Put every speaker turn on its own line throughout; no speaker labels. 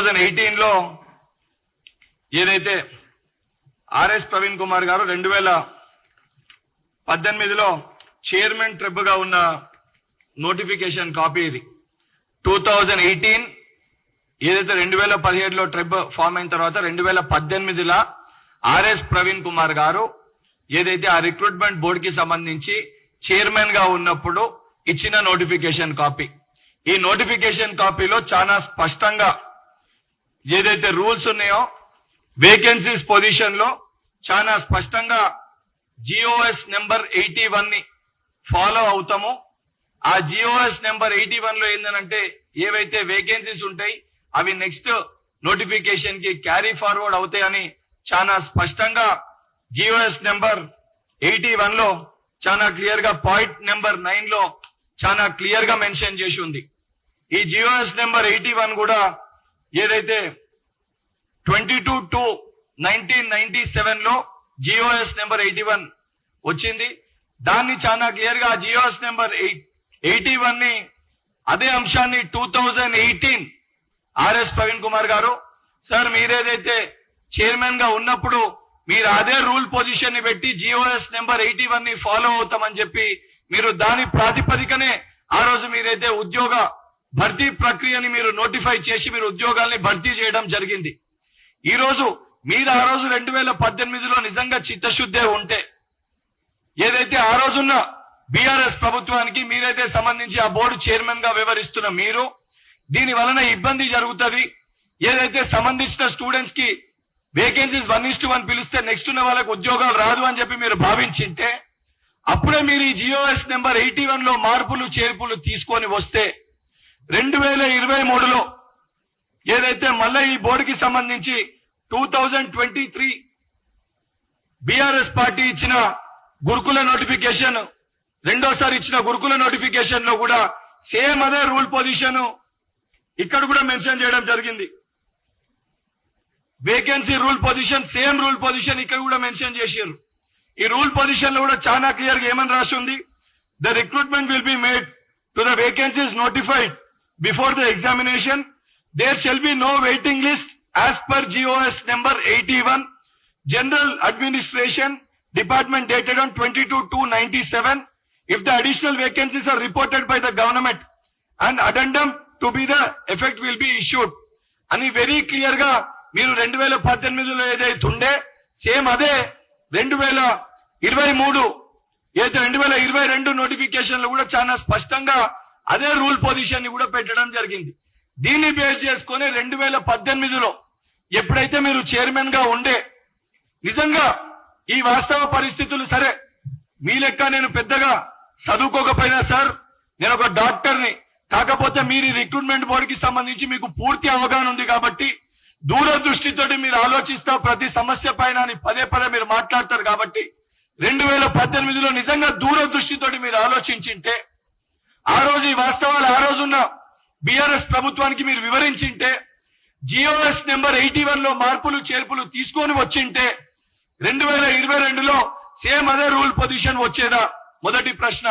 2018లో ఏదైతే ఆర్ఎస్ ప్రవీణ్ కుమార్ గారు 2018లో చైర్మన్ ట్రిబ్ గా ఉన్న నోటిఫికేషన్ కాపీ ఇది. 2018 ఏదైతే 2017లో ట్రిబ్ ఫామ్ అయిన తర్వాత 2018లో ఆర్ఎస్ ప్రవీణ్ కుమార్ గారు ఏదైతే ఆ రిక్రూట్మెంట్ బోర్డ్ కి సంబంధించి చైర్మన్ గా ఉన్నప్పుడు ఇచ్చిన నోటిఫికేషన్ కాపీ. ఈ నోటిఫికేషన్ కాపీలో చాలా స్పష్టంగా ఏదైతే రూల్స్ ఉన్నాయో వేకెన్సీస్ పొజిషన్ లో చాలా స్పష్టంగా జిఓఎస్ నెంబర్ 81 ని ఫాలో అవుతాము. ఆ జిఓఎస్ నెంబర్ 81 లో ఏంటంటే ఏవైతే వేకెన్సీస్ ఉంటాయి అవి నెక్స్ట్ నోటిఫికేషన్ కి క్యారీ ఫార్వర్డ్ అవుతాయని చాలా స్పష్టంగా జిఓఎస్ నెంబర్ 81 లో చాలా క్లియర్ గా పాయింట్ నెంబర్ 9 లో చాలా క్లియర్ గా మెన్షన్ చేసి ఉంది. ఈ జిఓఎస్ నెంబర్ 81 కూడా ఏదైతే 22/2/1997 లో జిఓఎస్ నెంబర్ 81 వచ్చింది. దాన్ని చాలా క్లియర్ గా జిఓఎస్ నెంబర్ 81 ని అదే అంశాన్ని 2018 ఆర్ఎస్ ప్రవీణ్ కుమార్ గారు సార్ మీరేదైతే చైర్మన్ గా ఉన్నప్పుడు మీరు అదే రూల్ పొజిషన్ ని పెట్టి జిఓఎస్ నెంబర్ 81 ని ఫాలో అవుతామని చెప్పి మీరు దాని ప్రాతిపదికనే ఆ రోజు మీరైతే ఉద్యోగ భర్తీ ప్రక్రియని మీరు నోటిఫై చేసి మీరు ఉద్యోగాల్ని భర్తీ చేయడం జరిగింది. ఈ రోజు మీరు ఆ రోజు 2018లో నిజంగా చిత్తశుద్ధే ఉంటే ఏదైతే ఆ రోజున్న బీఆర్ఎస్ ప్రభుత్వానికి మీరైతే సంబంధించి ఆ బోర్డు చైర్మన్ గా వ్యవహరిస్తున్న మీరు దీని వలన ఇబ్బంది జరుగుతుంది, ఏదైతే సంబంధించిన స్టూడెంట్స్ కి వేకెన్సీస్ 1:1 పిలిస్తే నెక్స్ట్ ఉన్న వాళ్ళకి ఉద్యోగాలు రాదు అని చెప్పి మీరు భావించింటే అప్పుడే మీరు ఈ జిఓఎస్ నెంబర్ 81 లో మార్పులు చేర్పులు తీసుకొని వస్తే 2023లో ఏదైతే మళ్ళీ ఈ బోర్డుకి సంబంధించి 2023 బీఆర్ఎస్ పార్టీ ఇచ్చిన గురుకుల నోటిఫికేషన్ రెండోసారి ఇచ్చిన గురుకుల నోటిఫికేషన్ లో కూడా సేమ్ అదే రూల్ పొజిషన్ ఇక్కడ కూడా మెన్షన్ చేయడం జరిగింది. Vacancy rule position same rule position ఇక్కడ కూడా మెన్షన్ చేశారు. ఈ రూల్ పొజిషన్ లో కూడా చాలా క్లియర్ గా ఏమని రాసి ఉంది, the recruitment will be made to the vacancies notified before the examination. There shall be no waiting list as per GOs number 81 general administration department dated on 22/2/97. If the additional vacancies are reported by the government and addendum to be the effect will be issued అని very clear గా మీరు 2018లో ఏదైతే ఉండే same అదే 2023 ఏదైతే 2022 notification లో కూడా చాలా స్పష్టంగా అదే రూల్ పొజిషన్ ని కూడా పెట్టడం జరిగింది. దీన్ని బేస్ చేసుకుని 2018లో ఎప్పుడైతే మీరు చైర్మన్ గా ఉండే నిజంగా ఈ వాస్తవ పరిస్థితులు సరే మీ లెక్క నేను పెద్దగా చదువుకోకపోయినా సార్ నేను ఒక డాక్టర్ని, కాకపోతే మీరు ఈ రిక్రూట్మెంట్ బోర్డుకి సంబంధించి మీకు పూర్తి అవగాహన ఉంది కాబట్టి దూరదృష్టితోటి మీరు ఆలోచిస్తా ప్రతి సమస్య పైన పదే మీరు మాట్లాడతారు కాబట్టి 2018లో నిజంగా దూరదృష్టితోటి మీరు ఆలోచించింటే ఆ రోజు ఈ వాస్తవాలు ఆ రోజున్న బీఆర్ఎస్ ప్రభుత్వానికి మీరు వివరించింటే జిఓఎస్ నెంబర్ 81 లో మార్పులు చేర్పులు తీసుకొని వచ్చింటే 2022లో సేమ్ అదే రూల్ పొజిషన్ వచ్చేదా? మొదటి ప్రశ్న.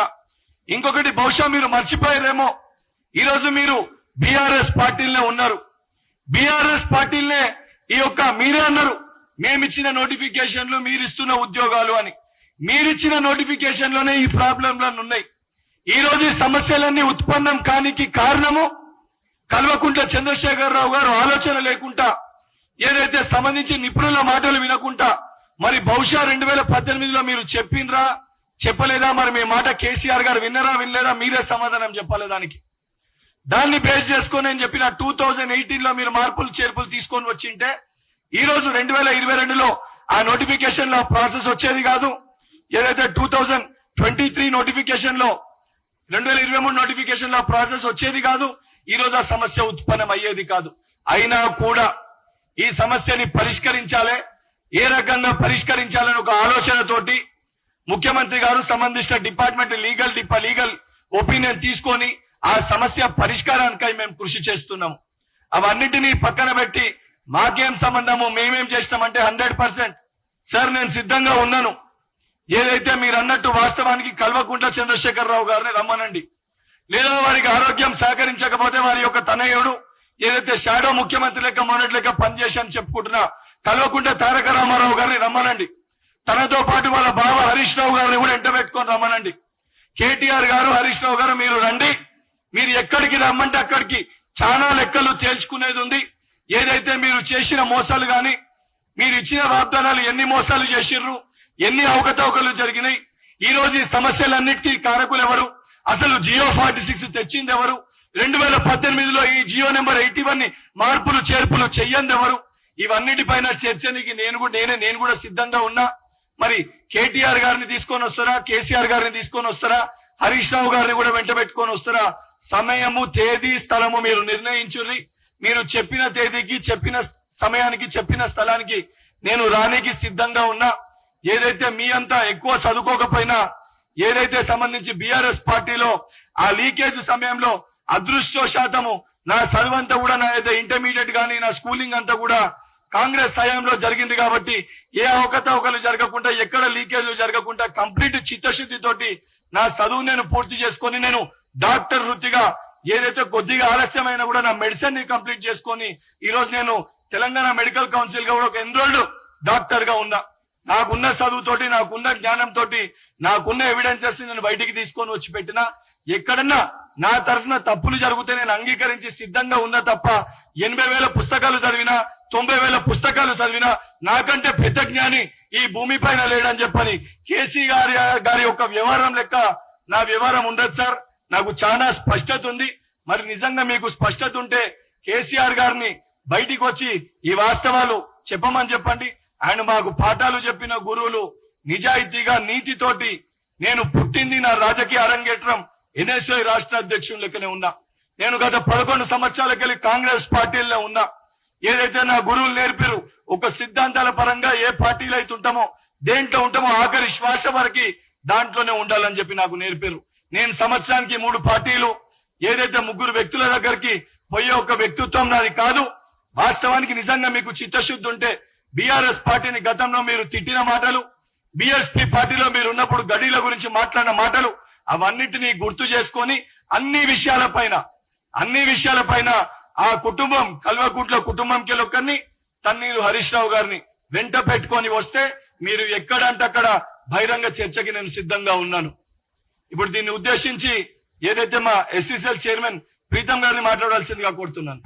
ఇంకొకటి బహుశా మీరు మర్చిపోయారేమో, ఈ రోజు మీరు బీఆర్ఎస్ పార్టీలనే ఉన్నారు. బీఆర్ఎస్ పార్టీలనే ఈ యొక్క మీరే అన్నారు మేమిచ్చిన నోటిఫికేషన్లు మీరిస్తున్న ఉద్యోగాలు అని. మీరిచ్చిన నోటిఫికేషన్ లోనే ఈ ప్రాబ్లంలన్నీ ఉన్నాయి. ఈ రోజు ఈ సమస్యలన్నీ ఉత్పన్నం కానికి కారణము కల్వకుంట్ల చంద్రశేఖరరావు గారు ఆలోచన లేకుండా ఏదైతే సంబంధించి నిపుణుల మాటలు వినకుండా మరి బహుశా 2018లో మీరు చెప్పిండ్రా చెప్పలేదా? మరి మీ మాట కేసీఆర్ గారు విన్నరా వినలేదా? మీరే సమాధానం చెప్పాలి దానికి. దాన్ని బేస్ చేసుకొని నేను చెప్పిన 2018లో మీరు మార్పులు చేర్పులు తీసుకొని వచ్చింటే ఈ రోజు 2022లో ఆ నోటిఫికేషన్ లో ప్రాసెస్ వచ్చేది కాదు. ఏదైతే 2023 నోటిఫికేషన్ లో 2023 నోటిఫికేషన్ లో ప్రాసెస్ వచ్చేది కాదు. ఈ రోజు ఆ సమస్య ఉత్పన్నం అయ్యేది కాదు. అయినా కూడా ఈ సమస్యని పరిష్కరించాలి, ఏ రకంగా పరిష్కరించాలని ఒక ఆలోచనతోటి ముఖ్యమంత్రి గారు సంబంధించిన డిపార్ట్మెంట్ లీగల్ ఒపీనియన్ తీసుకొని ఆ సమస్య పరిష్కారానికై మేము కృషి చేస్తున్నాము. అవన్నిటినీ పక్కన పెట్టి మాకేం సంబంధము మేమేం చేస్తామంటే 100% సార్ నేను సిద్ధంగా ఉన్నాను. ఏదైతే మీరు అన్నట్టు వాస్తవానికి కల్వకుంట్ల చంద్రశేఖరరావు గారిని రమ్మనండి, లేదా వారికి ఆరోగ్యం సహకరించకపోతే వారి యొక్క తనయుడు ఏదైతే షాడో ముఖ్యమంత్రి లెక్క మొన్నటి లెక్క పనిచేశాను చెప్పుకుంటున్నా కల్వకుంట్ల తారక రామారావు గారిని రమ్మనండి. తనతో పాటు వాళ్ళ బావ హరీష్ రావు గారిని కూడా ఎంట పెట్టుకొని రమ్మనండి. కేటీఆర్ గారు, హరీష్ రావు గారు మీరు రండి. మీరు ఎక్కడికి రమ్మంటే అక్కడికి చాలా లెక్కలు తేల్చుకునేది ఉంది. ఏదైతే మీరు చేసిన మోసాలు గాని, మీరు ఇచ్చిన వాగ్దానాలు ఎన్ని మోసాలు చేసిర్రు, ఎన్ని అవకతవకలు జరిగినాయి, ఈ రోజు ఈ సమస్యలన్నిటికీ కారకులు ఎవరు, అసలు జియో 46 తెచ్చింది ఎవరు, 2018లో ఈ జియో నెంబర్ 81 మార్పులు చేర్పులు చెయ్యంది ఎవరు, ఇవన్నిటిపైన చర్చనికి నేను కూడా సిద్ధంగా ఉన్నా. మరి కేటీఆర్ గారిని తీసుకొని వస్తారా, కేసీఆర్ గారిని తీసుకొని వస్తారా, హరీష్ రావు గారిని కూడా వెంట పెట్టుకొని వస్తారా? సమయము, తేదీ, స్థలము మీరు నిర్ణయించుర్రి. మీరు చెప్పిన తేదీకి, చెప్పిన సమయానికి, చెప్పిన స్థలానికి నేను రానికి సిద్ధంగా ఉన్నా. ఏదైతే మీ అంతా ఎక్కువ చదువుకోకపోయినా, ఏదైతే సంబంధించి బీఆర్ఎస్ పార్టీలో ఆ లీకేజ్ సమయంలో అదృష్టవశాత్తము నా చదువంతా కూడా, నా అయితే ఇంటర్మీడియట్ గానీ నా స్కూలింగ్ అంతా కూడా కాంగ్రెస్ హయాంలో జరిగింది కాబట్టి ఏ అవకతవకలు జరగకుండా, ఎక్కడ లీకేజ్లు జరగకుండా కంప్లీట్ చిత్తశుద్ధితోటి నా చదువు నేను పూర్తి చేసుకొని నేను డాక్టర్ వృత్తిగా ఏదైతే కొద్దిగా ఆలస్యమైనా కూడా నా మెడిసిన్ ని కంప్లీట్ చేసుకొని ఈ రోజు నేను తెలంగాణ మెడికల్ కౌన్సిల్ గా కూడా ఒక ఎన్రోల్డ్ డాక్టర్ గా ఉన్నా. నాకున్న చదువుతోటి, నాకున్న జ్ఞానంతో, నాకున్న ఎవిడెన్సెస్ నేను బయటికి తీసుకొని వచ్చి పెట్టినా. ఎక్కడన్నా నా తరఫున తప్పులు జరిగితే నేను అంగీకరించి సిద్ధంగా ఉన్నా తప్ప 80,000 పుస్తకాలు చదివినా, 90,000 పుస్తకాలు చదివినా నాకంటే పెద్ద జ్ఞాని ఈ భూమి పైన లేడని చెప్పని కేసీ గారి యొక్క వ్యవహారం లెక్క నా వ్యవహారం ఉండదు సార్. నాకు చాలా స్పష్టత ఉంది. మరి నిజంగా మీకు స్పష్టత ఉంటే కేసీఆర్ గారిని బయటికి వచ్చి ఈ వాస్తవాలు చెప్పమని చెప్పండి. ఆయన మాకు పాఠాలు చెప్పిన గురువులు, నిజాయితీగా నీతితోటి నేను పుట్టింది, నా రాజకీయ అరంగేట్రం ఎన్ఎస్ఐ రాష్ట్ర అధ్యక్షుడు లెక్కనే ఉన్నా. నేను గత 11 సంవత్సరాలకెళ్ళి కాంగ్రెస్ పార్టీలో ఉన్నా. ఏదైతే నా గురువులు నేర్పారు, ఒక సిద్ధాంతాల పరంగా ఏ పార్టీలో అయితే ఉంటామో, దేంట్లో ఉంటామో ఆఖరి శ్వాస వరకు దాంట్లోనే ఉండాలని చెప్పి నాకు నేర్పారు. నేను సంవత్సరానికి 3 పార్టీలు, ఏదైతే 3 వ్యక్తుల దగ్గరికి పోయే ఒక వ్యక్తిత్వం నాది కాదు. వాస్తవానికి నిజంగా మీకు చిత్తశుద్ధి ఉంటే బీఆర్ఎస్ పార్టీని గతంలో మీరు తిట్టిన మాటలు, బీఎస్పీ పార్టీలో మీరు ఉన్నప్పుడు గడీల గురించి మాట్లాడిన మాటలు, అవన్నిటినీ గుర్తు చేసుకొని అన్ని విషయాలపైన ఆ కుటుంబం, కల్వకుంట్ల కుటుంబంకి ఒకరిని, తన్నీరు హరీష్ రావు గారిని వెంట పెట్టుకొని వస్తే మీరు ఎక్కడంటే అక్కడ బహిరంగ చర్చకి నేను సిద్ధంగా ఉన్నాను. ఇప్పుడు దీన్ని ఉద్దేశించి ఏదైతే మా ఎస్సీసీఎల్ చైర్మన్ ప్రీతం గారిని మాట్లాడాల్సిందిగా కోరుతున్నాను.